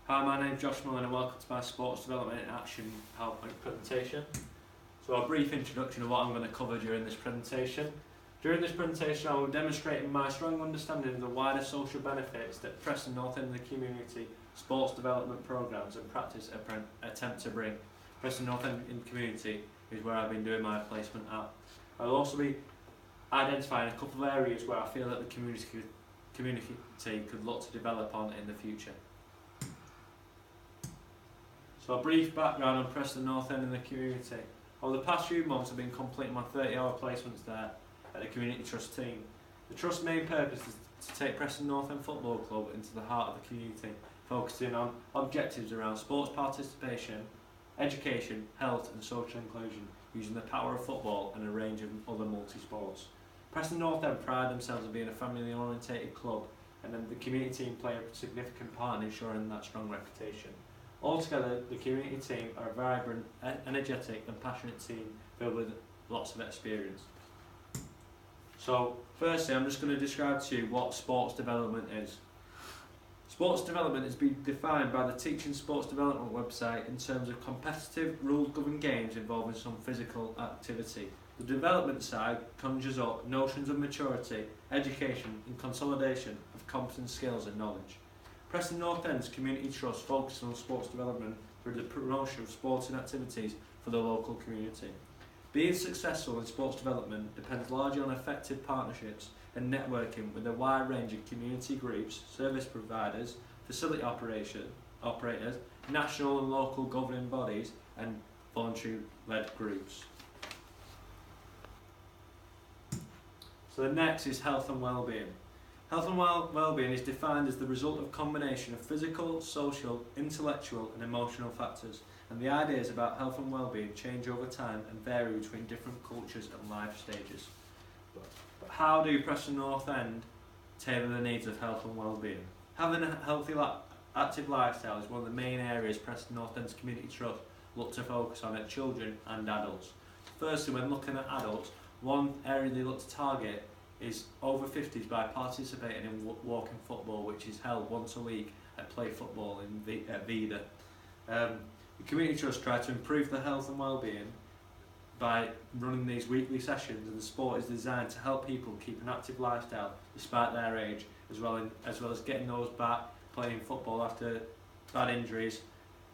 Hi, my name's Josh Mullen and welcome to my Sports Development in Action PowerPoint presentation. So a brief introduction of what I'm going to cover during this presentation. During this presentation I will demonstrate my strong understanding of the wider social benefits that Preston North End of the community sports development programmes and practice attempt to bring. Preston North End in the community is where I've been doing my placement at. I'll also be identifying a couple of areas where I feel that the community could look to develop on in the future. So a brief background on Preston North End and the community. Over the past few months I've been completing my 30-hour placements there at the Community Trust team. The Trust's main purpose is to take Preston North End Football Club into the heart of the community, focusing on objectives around sports participation, education, health and social inclusion, using the power of football and a range of other multi-sports. Preston North End pride themselves on being a family-orientated club, and then the community team play a significant part in ensuring that strong reputation. Altogether, the community team are a vibrant, energetic and passionate team filled with lots of experience. So, firstly, I'm just going to describe to you what sports development is. Sports development is being defined by the Teaching Sports Development website in terms of competitive, rule-governed games involving some physical activity. The development side conjures up notions of maturity, education and consolidation of competent skills and knowledge. Preston North End's Community Trust focuses on sports development through the promotion of sporting activities for the local community. Being successful in sports development depends largely on effective partnerships and networking with a wide range of community groups, service providers, facility operators, national and local governing bodies and voluntary-led groups. So the next is health and well-being. Health and well-being is defined as the result of a combination of physical, social, intellectual and emotional factors, and the ideas about health and well-being change over time and vary between different cultures and life stages. But how do Preston North End tailor the needs of health and well-being? Having a healthy, active lifestyle is one of the main areas Preston North End's Community Trust look to focus on at children and adults. Firstly, when looking at adults, one area they look to target is over 50s by participating in walking football, which is held once a week at Play Football at Vida. The Community Trust try to improve the health and well-being by running these weekly sessions, and the sport is designed to help people keep an active lifestyle despite their age, as well as getting those back playing football after bad injuries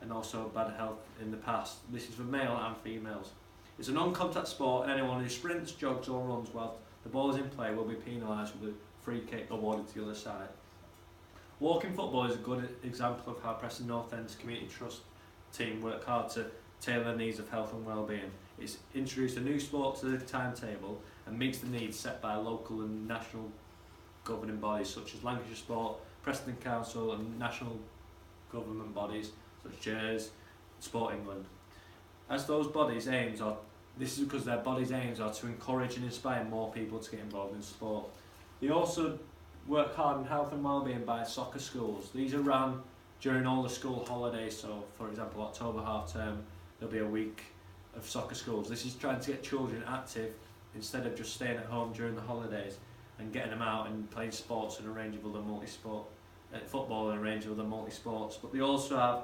and also bad health in the past. This is for male and females. It's a non-contact sport, and anyone who sprints, jogs or runs while the ball is in play will be penalised with a free kick awarded to the other side. Walking football is a good example of how Preston North End's Community Trust team work hard to tailor the needs of health and well-being. It's introduced a new sport to the timetable and meets the needs set by local and national governing bodies such as Lancashire Sport, Preston Council and national government bodies such as Sport England. As those bodies' aims are This is because their body's aims are to encourage and inspire more people to get involved in sport. They also work hard in health and well-being by soccer schools. These are run during all the school holidays, so for example October half term there'll be a week of soccer schools. This is trying to get children active instead of just staying at home during the holidays, and getting them out and playing sports and a range of other football and a range of other multi-sports. But they also have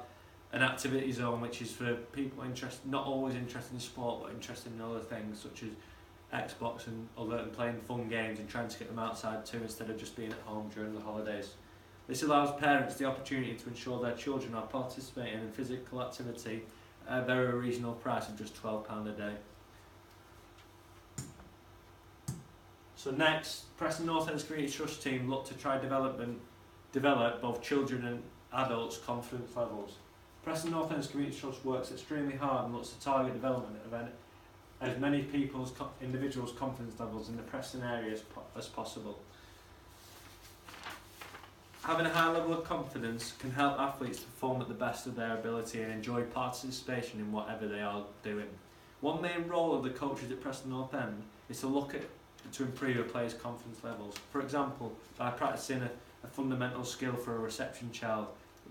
an activity zone which is for people not always interested in sport but interested in other things such as Xbox and playing fun games and trying to get them outside too instead of just being at home during the holidays. This allows parents the opportunity to ensure their children are participating in physical activity at a very reasonable price of just £12 a day. So next, Preston North End's Community Trust team look to try develop both children and adults' confidence levels. Preston North End's Community Trust works extremely hard and looks to target development of as many individuals' confidence levels in the Preston area as possible. Having a high level of confidence can help athletes perform at the best of their ability and enjoy participation in whatever they are doing. One main role of the coaches at Preston North End is to improve a player's confidence levels. For example, by practicing a fundamental skill for a reception child,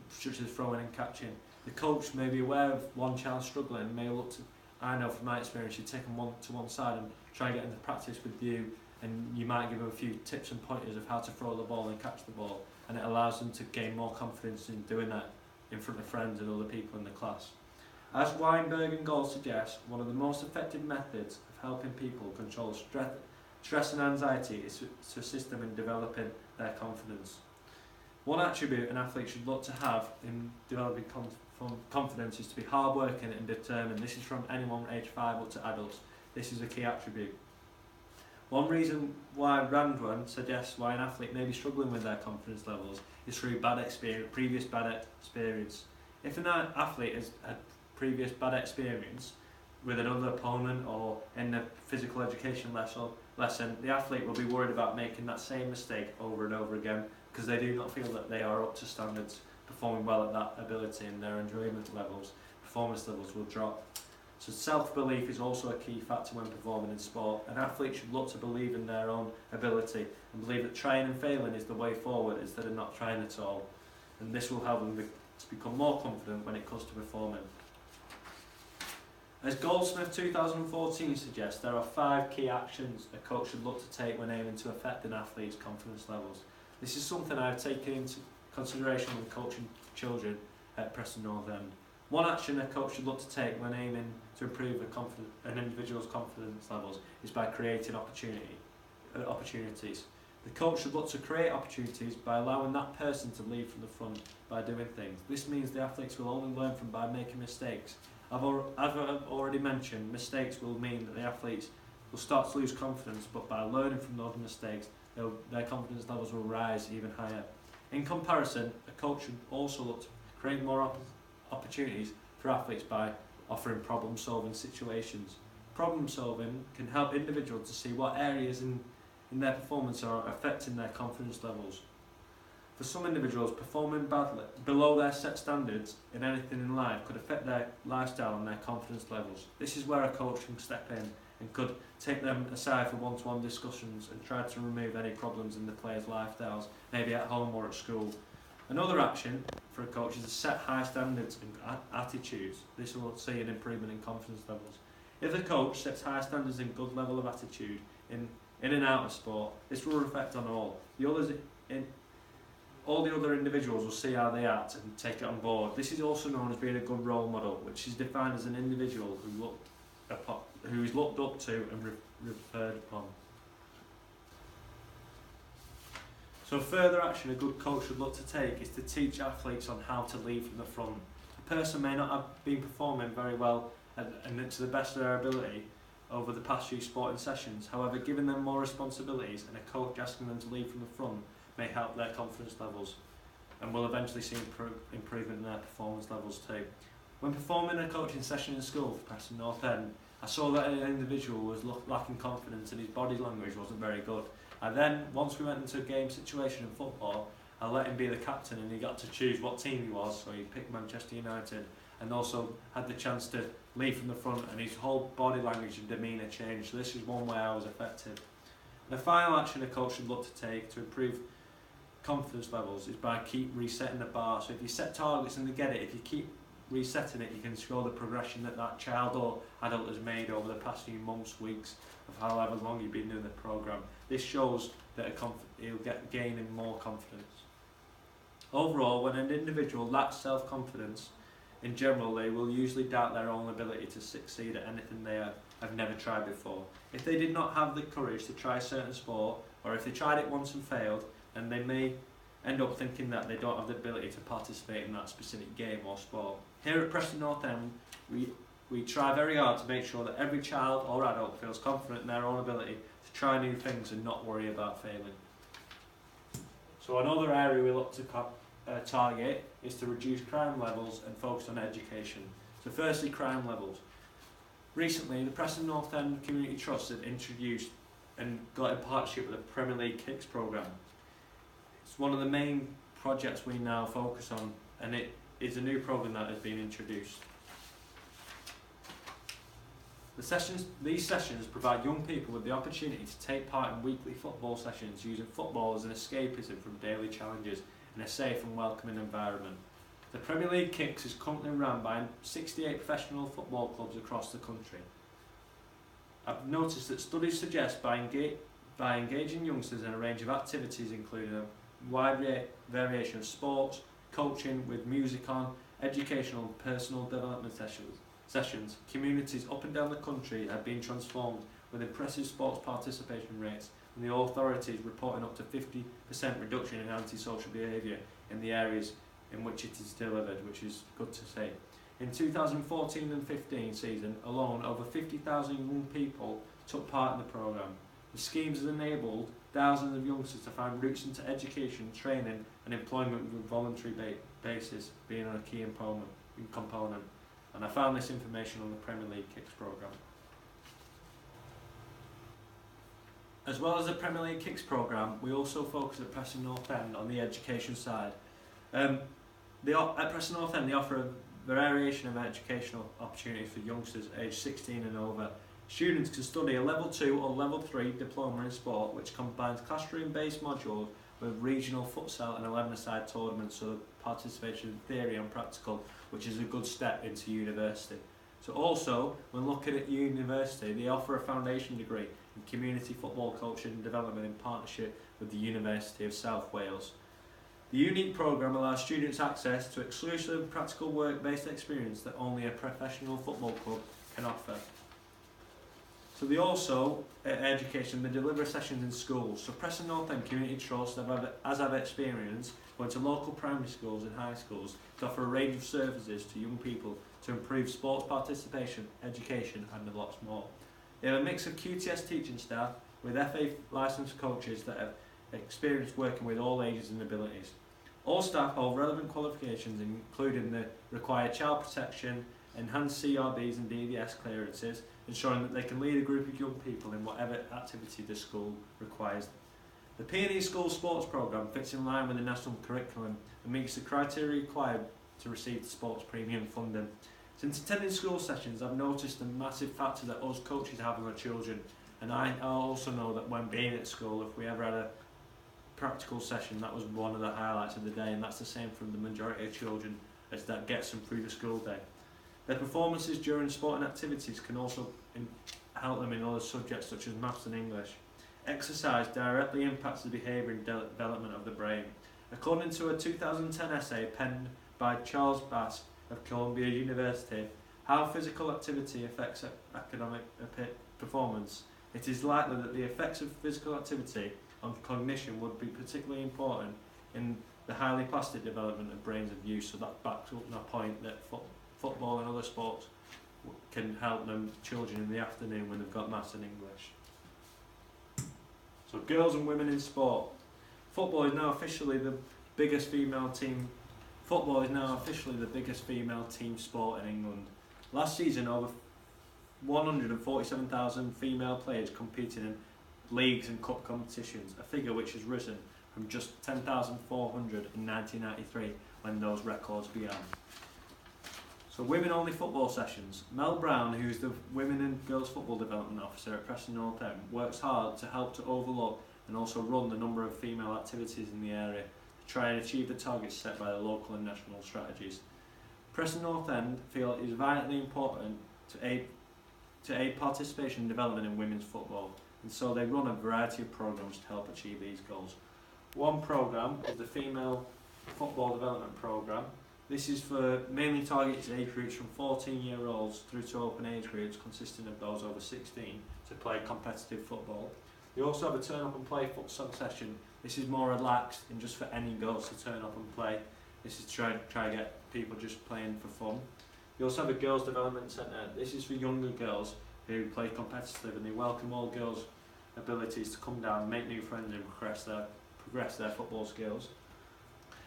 such as throwing and catching. The coach may be aware of one child struggling and may look to, I know from my experience, you take them to one side and try and get into practice with you, and you might give them a few tips and pointers of how to throw the ball and catch the ball, and it allows them to gain more confidence in doing that in front of friends and other people in the class. As Weinberg and Gall suggest, one of the most effective methods of helping people control stress and anxiety is to assist them in developing their confidence. One attribute an athlete should look to have in developing confidence is to be hardworking and determined. This is from anyone aged 5 up to adults. This is a key attribute. One reason why Randwan suggests why an athlete may be struggling with their confidence levels is through previous bad experience. If an athlete has had previous bad experience with another opponent or in a physical education lesson, the athlete will be worried about making that same mistake over and over again because they do not feel that they are up to standards, performing well at that ability, and their performance levels will drop. So self-belief is also a key factor when performing in sport. An athlete should look to believe in their own ability and believe that trying and failing is the way forward instead of not trying at all. And this will help them to become more confident when it comes to performing. As Goldsmith 2014 suggests, there are 5 key actions a coach should look to take when aiming to affect an athlete's confidence levels. This is something I have taken into consideration when coaching children at Preston North End. One action a coach should look to take when aiming to improve an individual's confidence levels is by creating opportunities. The coach should look to create opportunities by allowing that person to lead from the front by doing things. This means the athletes will only learn from by making mistakes. As I've already mentioned, mistakes will mean that the athletes will start to lose confidence, but by learning from those mistakes, their confidence levels will rise even higher. In comparison, a coach should also look to create more opportunities for athletes by offering problem-solving situations. Problem-solving can help individuals to see what areas in their performance are affecting their confidence levels. For some individuals, performing badly below their set standards in anything in life could affect their lifestyle and their confidence levels. This is where a coach can step in and could take them aside for one-to-one discussions and try to remove any problems in the players' lifestyles, maybe at home or at school. Another action for a coach is to set high standards and attitudes. This will see an improvement in confidence levels. If a coach sets high standards and good level of attitude in and out of sport, this will reflect on all. All the other individuals will see how they act and take it on board. This is also known as being a good role model, which is defined as an individual who is looked up to and referred upon. So further action a good coach should look to take is to teach athletes on how to lead from the front. A person may not have been performing very well and to the best of their ability over the past few sporting sessions. However, giving them more responsibilities and a coach asking them to lead from the front may help their confidence levels and will eventually see improvement in their performance levels too. When performing a coaching session in school for Preston North End, I saw that an individual was lacking confidence and his body language wasn't very good. And then, once we went into a game situation in football, I let him be the captain and he got to choose what team he was, so he picked Manchester United and also had the chance to lead from the front, and his whole body language and demeanour changed. So this is one way I was effective. The final action a coach should look to take to improve confidence levels is by keep resetting the bar. So if you set targets and they get it, if you keep resetting it, you can show the progression that child or adult has made over the past few months, weeks, of however long you've been doing the programme. This shows that he'll get gaining more confidence. Overall, when an individual lacks self-confidence, in general, they will usually doubt their own ability to succeed at anything they have never tried before. If they did not have the courage to try a certain sport, or if they tried it once and failed, then they may end up thinking that they don't have the ability to participate in that specific game or sport. Here at Preston North End, we try very hard to make sure that every child or adult feels confident in their own ability to try new things and not worry about failing. So another area we look to target is to reduce crime levels and focus on education. So firstly, crime levels. Recently, the Preston North End Community Trust have introduced and got in partnership with the Premier League Kicks programme. It's one of the main projects we now focus on, and it is a new programme that has been introduced. These sessions provide young people with the opportunity to take part in weekly football sessions using football as an escapism from daily challenges in a safe and welcoming environment. The Premier League Kicks is currently run by 68 professional football clubs across the country. I've noticed that studies suggest by engaging youngsters in a range of activities including a wide variation of sports, coaching with music on, educational and personal development sessions. Communities up and down the country have been transformed with impressive sports participation rates, and the authorities reporting up to 50% reduction in antisocial behaviour in the areas in which it is delivered, which is good to see. In 2014 and 15 season alone, over 50,000 young people took part in the programme. The schemes has enabled thousands of youngsters to find routes into education, training and employment with voluntary basis being a key component. And I found this information on the Premier League Kicks programme. As well as the Premier League Kicks programme, we also focus at Preston North End on the education side. At Preston North End they offer a variation of educational opportunities for youngsters aged 16 and over. Students can study a level 2 or level 3 diploma in sport, which combines classroom-based modules with regional futsal and 11-a-side tournaments, so participation in theory and practical, which is a good step into university. So also, when looking at university, they offer a foundation degree in community football coaching and development in partnership with the University of South Wales. The unique programme allows students access to exclusive practical work-based experience that only a professional football club can offer. So they also, at education, they deliver sessions in schools. So Preston North End Community Trust, as I've experienced, went to local primary schools and high schools to offer a range of services to young people to improve sports participation, education and lots more. They have a mix of QTS teaching staff with FA licensed coaches that have experience working with all ages and abilities. All staff hold relevant qualifications including the required child protection, enhanced CRBs and DVS clearances, ensuring that they can lead a group of young people in whatever activity the school requires. The P&E School Sports Programme fits in line with the national curriculum and meets the criteria required to receive the sports premium funding. Since attending school sessions, I've noticed the massive factor that us coaches have on our children, and I also know that when being at school, if we ever had a practical session, that was one of the highlights of the day, and that's the same for the majority of children, as that gets them through the school day. Their performances during sporting activities can also help them in other subjects such as maths and English. Exercise directly impacts the behaviour and development of the brain. According to a 2010 essay penned by Charles Bass of Columbia University, How Physical Activity Affects Academic Performance, it is likely that the effects of physical activity on cognition would be particularly important in the highly plastic development of brains of youth. So that backs up my point that football and other sports can help them children in the afternoon when they've got maths and English. So girls and women in sport. Football is now officially the biggest female team sport in England. Last season, over 147,000 female players competed in leagues and cup competitions, a figure which has risen from just 10,400 in 1993 when those records began. So women-only football sessions. Mel Brown, who is the Women and Girls Football Development Officer at Preston North End, works hard to help to overlook and also run the number of female activities in the area to try and achieve the targets set by the local and national strategies. Preston North End feel it is vitally important to aid participation and development in women's football, and so they run a variety of programmes to help achieve these goals. One programme is the Female Football Development Programme. This is for mainly targeted age groups from 14-year-olds through to open age groups consisting of those over 16 to play competitive football. We also have a turn up and play futsal session. This is more relaxed and just for any girls to turn up and play. This is to try to get people just playing for fun. We also have a girls development centre. This is for younger girls who play competitive, and they welcome all girls' abilities to come down, make new friends and progress their football skills.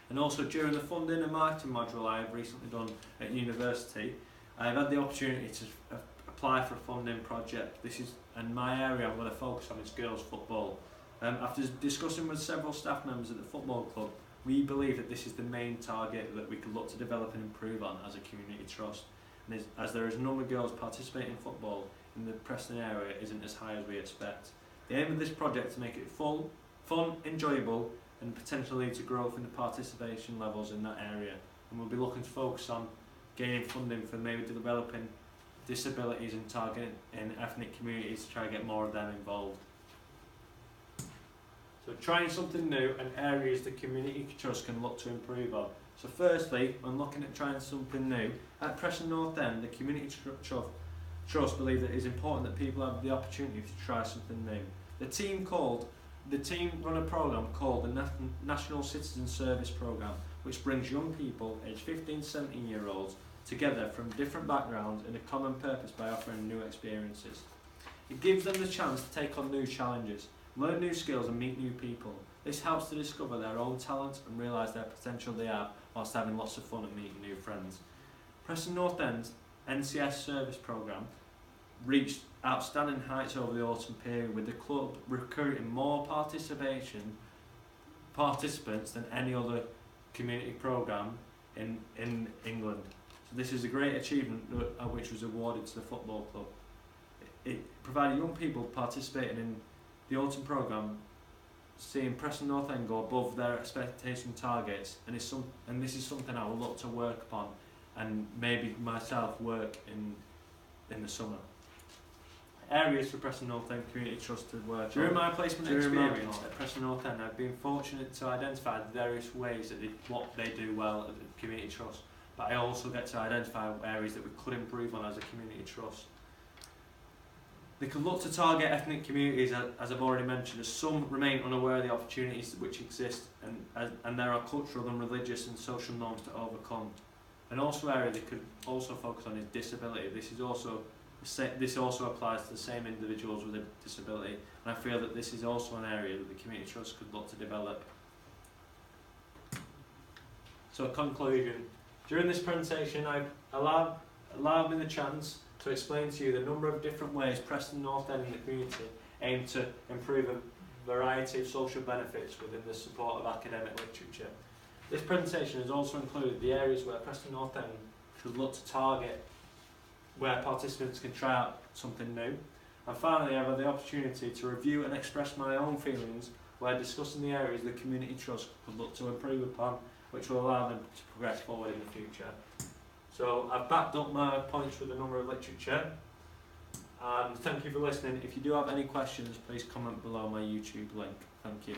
And also during the funding and marketing module I have recently done at university, I've had the opportunity to apply for a funding project. This is, and my area I'm going to focus on is girls football. After discussing with several staff members at the football club, we believe that this is the main target that we could look to develop and improve on as a community trust. And as there is a number of girls participating in football in the Preston area isn't as high as we expect. The aim of this project is to make it fun, enjoyable, and potentially lead to growth in the participation levels in that area. And we'll be looking to focus on gaining funding for maybe developing disabilities and targeting in ethnic communities to try and get more of them involved. So trying something new and areas the community trust can look to improve on. So firstly, when looking at trying something new, at Preston North End, the Community Trust believe that it is important that people have the opportunity to try something new. The team run a programme called the National Citizen Service Programme, which brings young people aged 15 to 17 year olds together from different backgrounds in a common purpose by offering new experiences. It gives them the chance to take on new challenges, learn new skills and meet new people. This helps to discover their own talents and realise their potential they have whilst having lots of fun and meeting new friends. Preston North End's NCS service programme reached outstanding heights over the autumn period, with the club recruiting more participants than any other community programme in England. So this is a great achievement which was awarded to the football club. It provided young people participating in the autumn programme seeing Preston North End go above their expectation targets, and this is something I will look to work upon and maybe myself work in the summer. Areas for Preston North End Community Trust to work on. During my placement experience at Preston North End, I've been fortunate to identify the various ways that what they do well at the Community Trust, but I also get to identify areas that we could improve on as a Community Trust. They can look to target ethnic communities, as I've already mentioned, as some remain unaware of the opportunities which exist, and there are cultural and religious and social norms to overcome. And also area they could also focus on is disability. This also applies to the same individuals with a disability, and I feel that this is also an area that the Community Trust could look to develop. So, conclusion. During this presentation, I've allowed me the chance to explain to you the number of different ways Preston North End and the community aim to improve a variety of social benefits within the support of academic literature. This presentation has also included the areas where Preston North End should look to target, where participants can try out something new. And finally, I've had the opportunity to review and express my own feelings where discussing the areas the Community Trust could look to improve upon, which will allow them to progress forward in the future. So I've backed up my points with a number of literature, and thank you for listening. If you do have any questions, please comment below my YouTube link. Thank you.